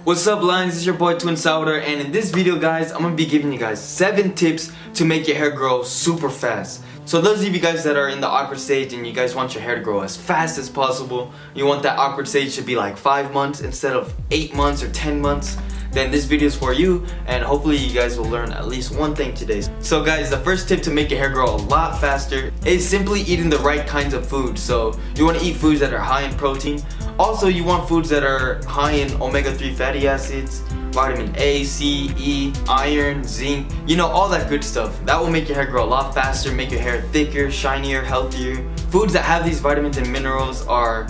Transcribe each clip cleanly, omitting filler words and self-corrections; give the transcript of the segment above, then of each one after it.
What's up, Lions? It's your boy Twin Salvador, and in this video, guys, I'm gonna be giving you guys 7 tips to make your hair grow super fast. So those of you guys that are in the awkward stage and you guys want your hair to grow as fast as possible, you want that awkward stage to be like 5 months instead of 8 months or 10 months, then this video is for you, and hopefully you guys will learn at least one thing today. So guys, the first tip to make your hair grow a lot faster is simply eating the right kinds of food. So you want to eat foods that are high in protein. Also, you want foods that are high in omega-3 fatty acids, vitamin A, C, E, iron, zinc, you know, all that good stuff. That will make your hair grow a lot faster, make your hair thicker, shinier, healthier. Foods that have these vitamins and minerals are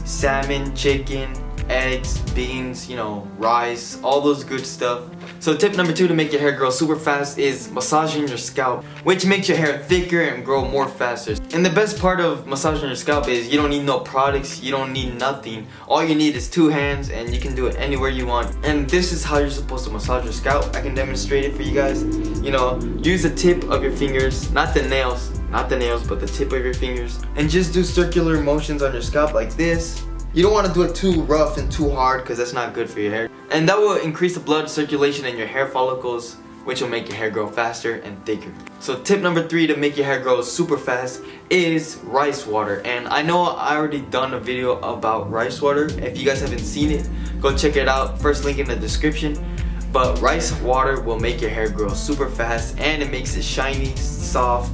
salmon, chicken, eggs, beans, you know, rice, all those good stuff. So tip number 2 to make your hair grow super fast is massaging your scalp, which makes your hair thicker and grow more faster. And the best part of massaging your scalp is you don't need no products, you don't need nothing. All you need is 2 hands and you can do it anywhere you want. And this is how you're supposed to massage your scalp. I can demonstrate it for you guys. You know, use the tip of your fingers, not the nails, but the tip of your fingers. And just do circular motions on your scalp like this. You don't want to do it too rough and too hard because that's not good for your hair. And that will increase the blood circulation in your hair follicles, which will make your hair grow faster and thicker. So tip number 3 to make your hair grow super fast is rice water. And I know I already done a video about rice water. If you guys haven't seen it, go check it out. First link in the description. But rice water will make your hair grow super fast and it makes it shiny, soft.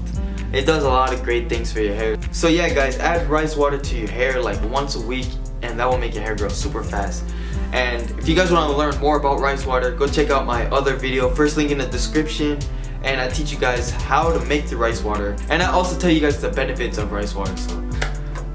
It does a lot of great things for your hair. So yeah guys, add rice water to your hair like once a week and that will make your hair grow super fast. And if you guys want to learn more about rice water, go check out my other video, first link in the description, and I teach you guys how to make the rice water, and I also tell you guys the benefits of rice water. So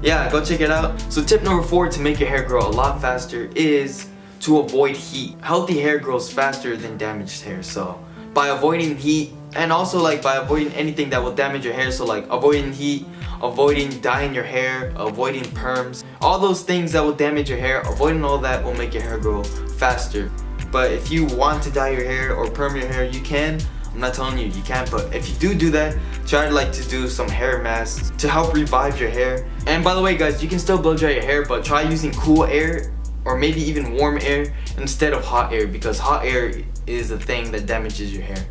yeah, go check it out. So tip number 4 to make your hair grow a lot faster is to avoid heat. Healthy hair grows faster than damaged hair, so by avoiding heat, and also like by avoiding anything that will damage your hair, so like avoiding heat, avoiding dyeing your hair, avoiding perms, all those things that will damage your hair, avoiding all that will make your hair grow faster. But if you want to dye your hair or perm your hair, you can. I'm not telling you can't, but if you do that, try to do some hair masks to help revive your hair. And by the way guys, you can still blow dry your hair, but try using cool air or maybe even warm air instead of hot air, because hot air is the thing that damages your hair,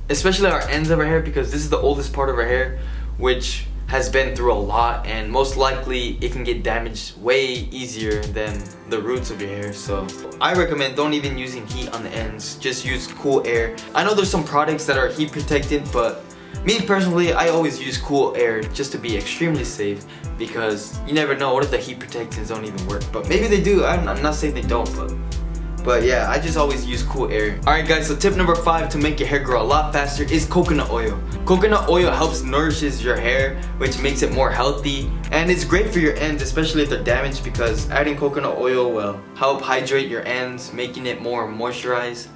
especially our ends of our hair, because this is the oldest part of our hair, which has been through a lot, and most likely it can get damaged way easier than the roots of your hair. So I recommend don't even using heat on the ends, just use cool air. I know there's some products that are heat protected, but me personally, I always use cool air just to be extremely safe, because you never know, what if the heat protectants don't even work? But maybe they do. I'm not saying they don't, but yeah, I just always use cool air. Alright guys, so tip number 5 to make your hair grow a lot faster is coconut oil. Coconut oil helps nourishes your hair, which makes it more healthy, and it's great for your ends, especially if they're damaged, because adding coconut oil will help hydrate your ends, making it more moisturized,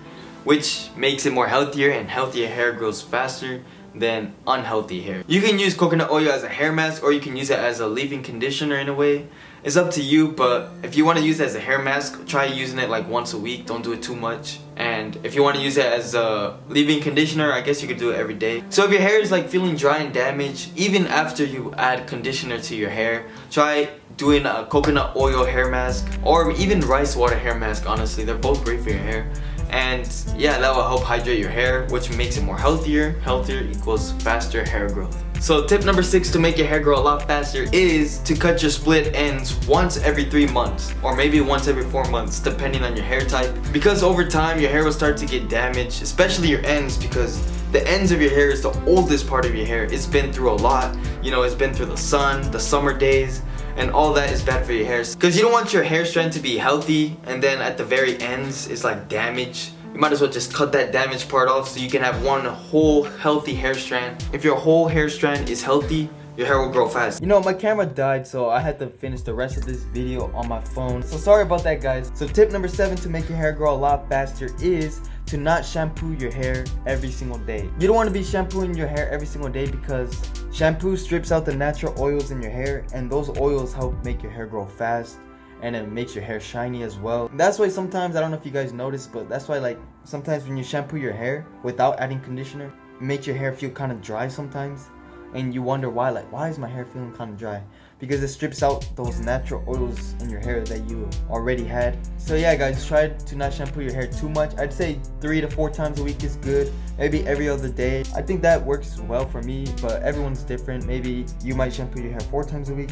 which makes it more healthier, and healthier hair grows faster than unhealthy hair. You can use coconut oil as a hair mask, or you can use it as a leave-in conditioner in a way. It's up to you, but if you want to use it as a hair mask, try using it like once a week. Don't do it too much. And if you want to use it as a leave-in conditioner, I guess you could do it every day. So if your hair is like feeling dry and damaged, even after you add conditioner to your hair, try doing a coconut oil hair mask or even rice water hair mask. Honestly, they're both great for your hair. And yeah, that will help hydrate your hair, which makes it more healthier. Healthier equals faster hair growth. So tip number 6 to make your hair grow a lot faster is to cut your split ends once every 3 months, or maybe once every 4 months, depending on your hair type. Because over time, your hair will start to get damaged, especially your ends, because the ends of your hair is the oldest part of your hair. It's been through a lot. You know, it's been through the sun, the summer days, and all that is bad for your hair. Because you don't want your hair strand to be healthy and then at the very ends it's like damaged. You might as well just cut that damaged part off so you can have one whole healthy hair strand. If your whole hair strand is healthy, your hair will grow fast. You know, my camera died, so I had to finish the rest of this video on my phone. So sorry about that guys. So tip number 7 to make your hair grow a lot faster is to not shampoo your hair every single day. You don't want to be shampooing your hair every single day, because shampoo strips out the natural oils in your hair, and those oils help make your hair grow fast, and it makes your hair shiny as well. That's why sometimes, I don't know if you guys notice, but that's why like sometimes when you shampoo your hair without adding conditioner, it makes your hair feel kind of dry sometimes, and you wonder why, like why is my hair feeling kind of dry? because it strips out those natural oils in your hair that you already had. So yeah guys, try to not shampoo your hair too much. I'd say 3 to 4 times a week is good, maybe every other day. I think that works well for me, but everyone's different. Maybe you might shampoo your hair 4 times a week,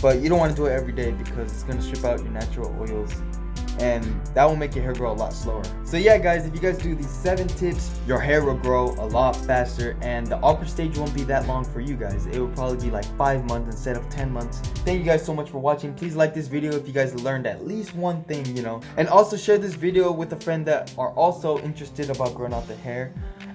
but you don't want to do it every day because it's going to strip out your natural oils, and that will make your hair grow a lot slower. So yeah guys, if you guys do these 7 tips, your hair will grow a lot faster, and the awkward stage won't be that long for you guys. It will probably be like 5 months instead of 10 months. Thank you guys so much for watching. Please like this video if you guys learned at least one thing, you know, and also share this video with a friend that are also interested about growing out their hair.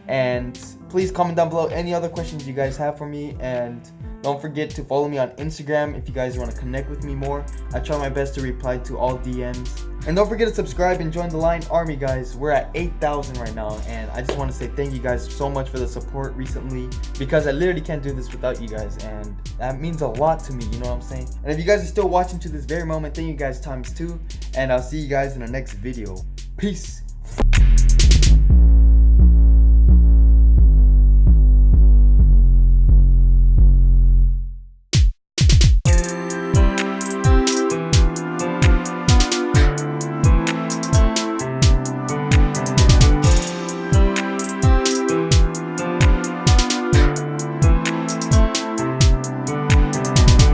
And please comment down below any other questions you guys have for me, and don't forget to follow me on Instagram if you guys want to connect with me more. I try my best to reply to all DMs. And don't forget to subscribe and join the Lion Army, guys. We're at 8,000 right now, and I just want to say thank you guys so much for the support recently, because I literally can't do this without you guys, and that means a lot to me, you know what I'm saying? And if you guys are still watching to this very moment, thank you guys times 2, and I'll see you guys in the next video. Peace.